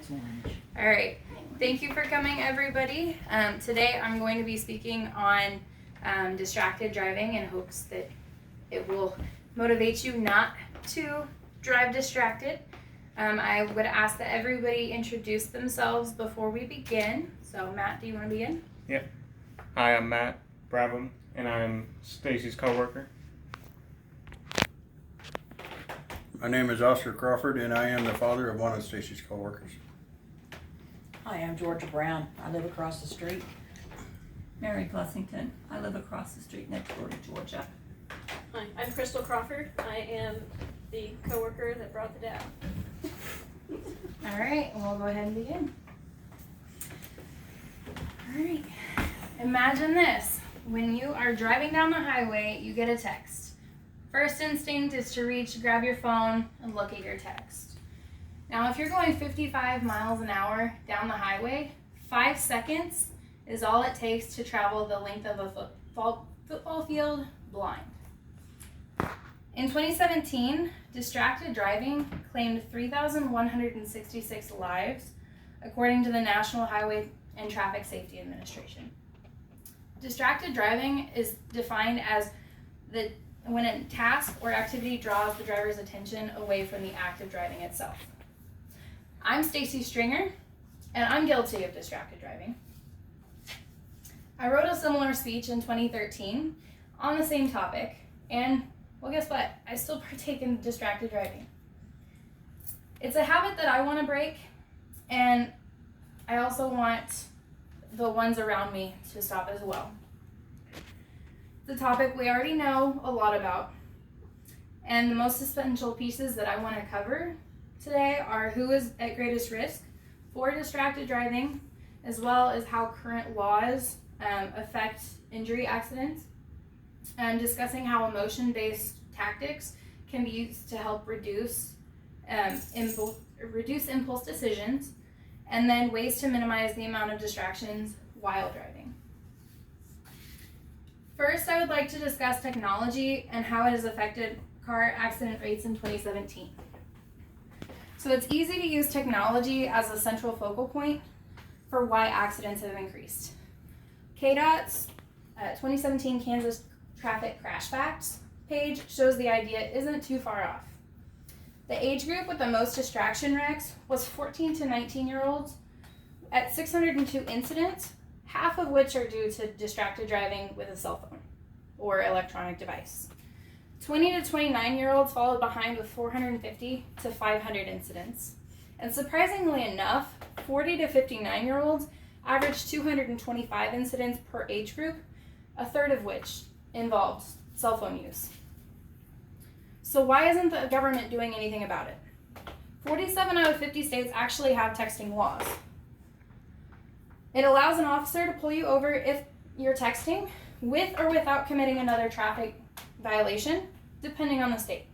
That's orange. All right. Thank you for coming, everybody. Today I'm going to be speaking on distracted driving in hopes that it will motivate you not to drive distracted. I would ask that everybody introduce themselves before we begin. So, Matt, do you want to begin? Yep. Hi, I'm Matt Brabham, and I'm Stacy's coworker. My name is Oscar Crawford, and I am the father of one of Stacy's coworkers. Hi, I'm Georgia Brown. I live across the street. Mary Blessington. I live across the street next door to Georgia. Hi, I'm Crystal Crawford. I am the coworker that brought the dad. All right, we'll go ahead and begin. All right. Imagine this. When you are driving down the highway, you get a text. First instinct is to reach, grab your phone, and look at your text. Now, if you're going 55 miles an hour down the highway, 5 seconds is all it takes to travel the length of a football field blind. In 2017, distracted driving claimed 3,166 lives, according to the National Highway and Traffic Safety Administration. Distracted driving is defined as when a task or activity draws the driver's attention away from the act of driving itself. I'm Stacy Stringer, and I'm guilty of distracted driving. I wrote a similar speech in 2013 on the same topic, and well, guess what? I still partake in distracted driving. It's a habit that I want to break, and I also want the ones around me to stop as well. The topic we already know a lot about, and the most essential pieces that I want to cover today are who is at greatest risk for distracted driving, as well as how current laws affect injury accidents, and discussing how emotion-based tactics can be used to help reduce impulse decisions, and then ways to minimize the amount of distractions while driving. First, I would like to discuss technology and how it has affected car accident rates in 2017. So it's easy to use technology as a central focal point for why accidents have increased. KDOT's 2017 Kansas Traffic Crash Facts page shows the idea isn't too far off. The age group with the most distraction wrecks was 14 to 19-year-olds at 602 incidents, half of which are due to distracted driving with a cell phone or electronic device. 20 to 29-year-olds followed behind with 450 to 500 incidents. And surprisingly enough, 40 to 59-year-olds averaged 225 incidents per age group, a third of which involved cell phone use. So why isn't the government doing anything about it? 47 out of 50 states actually have texting laws. It allows an officer to pull you over if you're texting, with or without committing another traffic violation, depending on the state.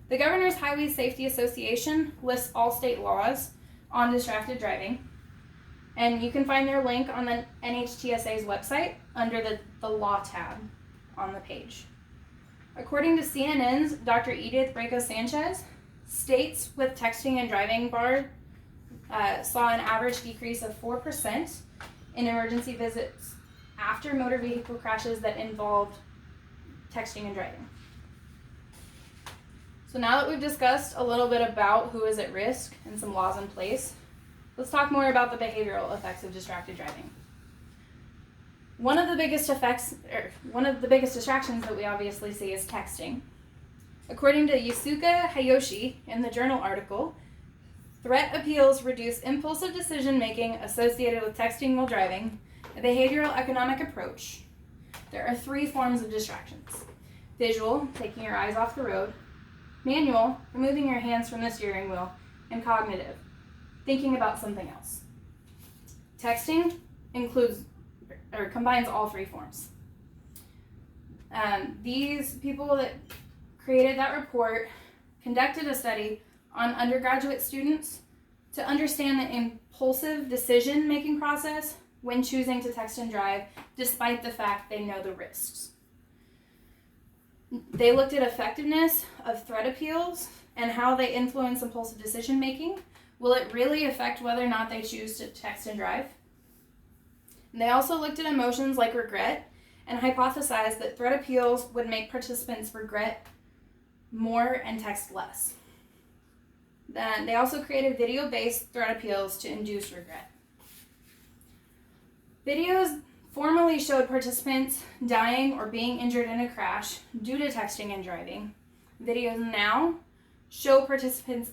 The Governor's Highway Safety Association lists all state laws on distracted driving, and you can find their link on the NHTSA's website under the Law tab on the page. According to CNN's Dr. Edith Braco-Sanchez, states with texting and driving bar saw an average decrease of 4% in emergency visits after motor vehicle crashes that involved texting and driving. So now that we've discussed a little bit about who is at risk and some laws in place, let's talk more about the behavioral effects of distracted driving. One of the biggest distractions that we obviously see is texting. According to Yusuke Hayashi in the journal article, threat appeals reduce impulsive decision-making associated with texting while driving, a behavioral economic approach. There are 3 forms of distractions. Visual, taking your eyes off the road. Manual, removing your hands from the steering wheel. And cognitive, thinking about something else. Texting combines all 3 forms. These people that created that report conducted a study on undergraduate students to understand the impulsive decision-making process when choosing to text and drive, despite the fact they know the risks. They looked at effectiveness of threat appeals and how they influence impulsive decision-making Will it really affect whether or not they choose to text and drive? And they also looked at emotions like regret and hypothesized that threat appeals would make participants regret more and text less. Then they also created video-based threat appeals to induce regret. Videos formerly showed participants dying or being injured in a crash due to texting and driving. Videos now show participants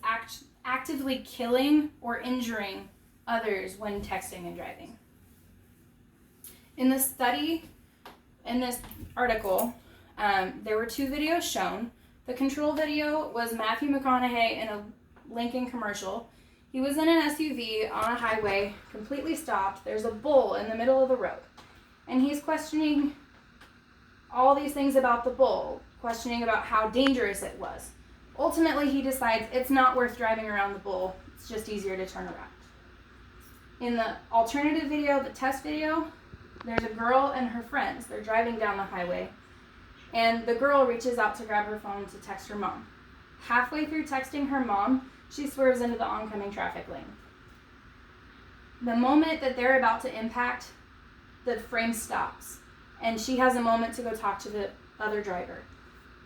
actively killing or injuring others when texting and driving. In the study, in this article, there were 2 videos shown. The control video was Matthew McConaughey in a Lincoln commercial. He was in an SUV on a highway, completely stopped. There's a bull in the middle of the road. And he's questioning all these things about the bull, questioning about how dangerous it was. Ultimately, he decides it's not worth driving around the bull. It's just easier to turn around. In the alternative video, the test video, there's a girl and her friends. They're driving down the highway. And the girl reaches out to grab her phone to text her mom. Halfway through texting her mom, she swerves into the oncoming traffic lane. The moment that they're about to impact, the frame stops. And she has a moment to go talk to the other driver.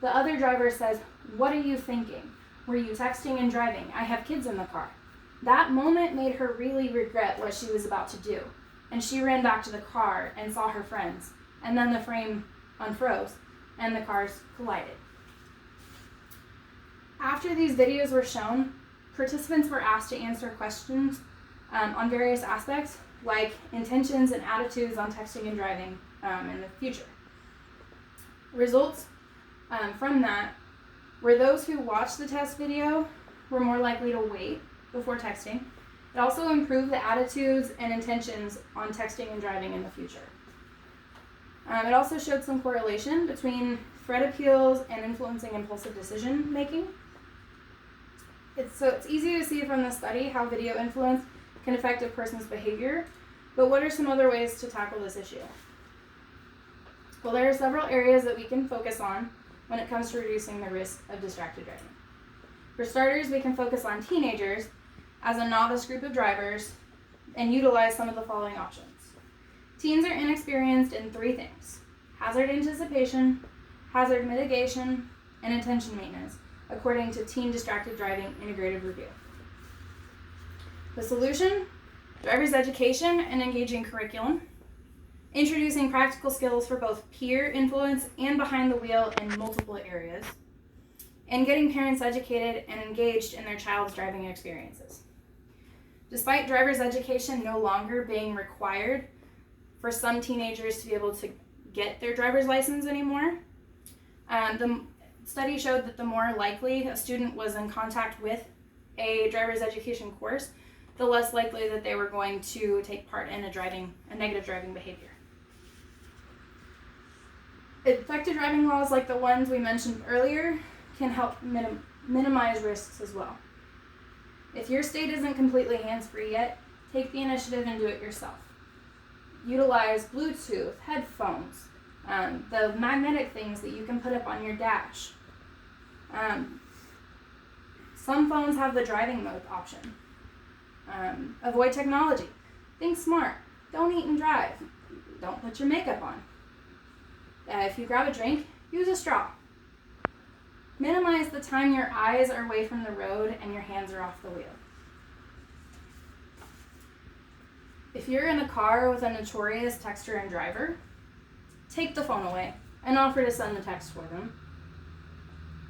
The other driver says, "What are you thinking? Were you texting and driving? I have kids in the car." That moment made her really regret what she was about to do. And she ran back to the car and saw her friends. And then the frame unfroze and the cars collided. After these videos were shown, participants were asked to answer questions on various aspects, like intentions and attitudes on texting and driving in the future. Results from that were those who watched the test video were more likely to wait before texting. It also improved the attitudes and intentions on texting and driving in the future. It also showed some correlation between threat appeals and influencing impulsive decision making. It's easy to see from the study how video influence can affect a person's behavior, but what are some other ways to tackle this issue? Well, there are several areas that we can focus on when it comes to reducing the risk of distracted driving. For starters, we can focus on teenagers as a novice group of drivers and utilize some of the following options. Teens are inexperienced in 3 things: hazard anticipation, hazard mitigation, and attention maintenance, according to Teen Distracted Driving Integrative Review. The solution: driver's education and engaging curriculum, introducing practical skills for both peer influence and behind the wheel in multiple areas, and getting parents educated and engaged in their child's driving experiences. Despite driver's education no longer being required for some teenagers to be able to get their driver's license anymore, the study showed that the more likely a student was in contact with a driver's education course, the less likely that they were going to take part in a negative driving behavior. Effective driving laws like the ones we mentioned earlier can help minimize risks as well. If your state isn't completely hands-free yet, take the initiative and do it yourself. Utilize Bluetooth, headphones, the magnetic things that you can put up on your dash. Some phones have the driving mode option. Avoid technology. Think smart. Don't eat and drive. Don't put your makeup on. If you grab a drink, use a straw. Minimize the time your eyes are away from the road and your hands are off the wheel. If you're in a car with a notorious texter and driver, take the phone away and offer to send the text for them.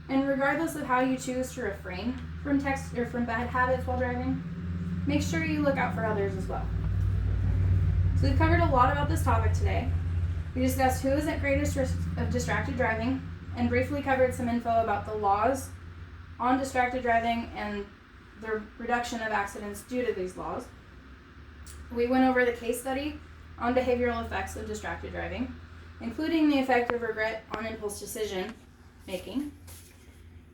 And regardless of how you choose to refrain from text or from bad habits while driving, make sure you look out for others as well. So we've covered a lot about this topic today. We discussed who is at greatest risk of distracted driving and briefly covered some info about the laws on distracted driving and the reduction of accidents due to these laws. We went over the case study on behavioral effects of distracted driving, including the effect of regret on impulse decision making.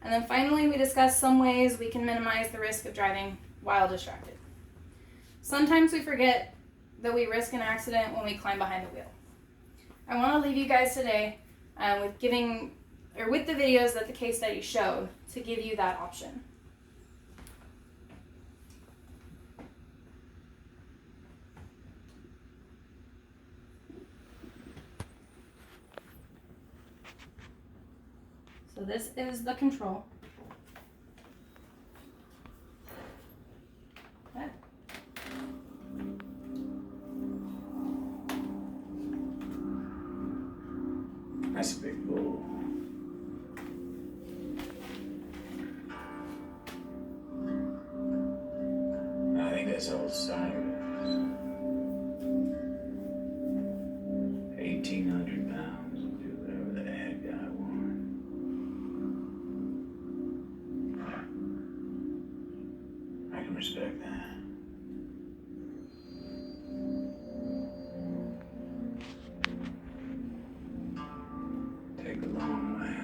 And then finally, we discussed some ways we can minimize the risk of driving while distracted. Sometimes we forget that we risk an accident when we climb behind the wheel. I want to leave you guys today with the videos that the case study showed to give you that option. So this is the control. Okay. That's a big bull. I think that's old Cyrus. 1,800 pounds will do whatever the head guy wants. I can respect that. Take the long way.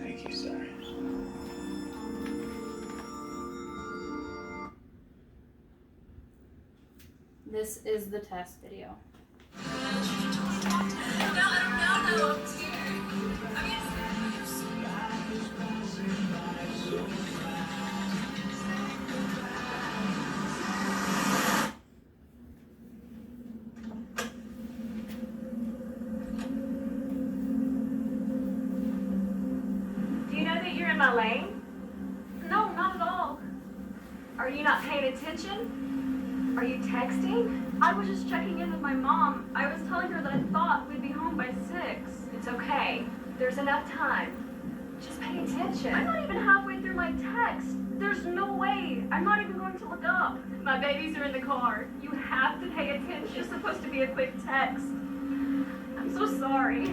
Thank you, Cyrus. This is the test video. Do you know that you're in my lane? No, not at all. Are you not paying attention? Are you texting? I was just checking in with my mom. I was telling her that I thought we'd be home by 6. It's okay. There's enough time. Just pay attention. I'm not even halfway through my text. There's no way. I'm not even going to look up. My babies are in the car. You have to pay attention. It's supposed to be a quick text. I'm so sorry.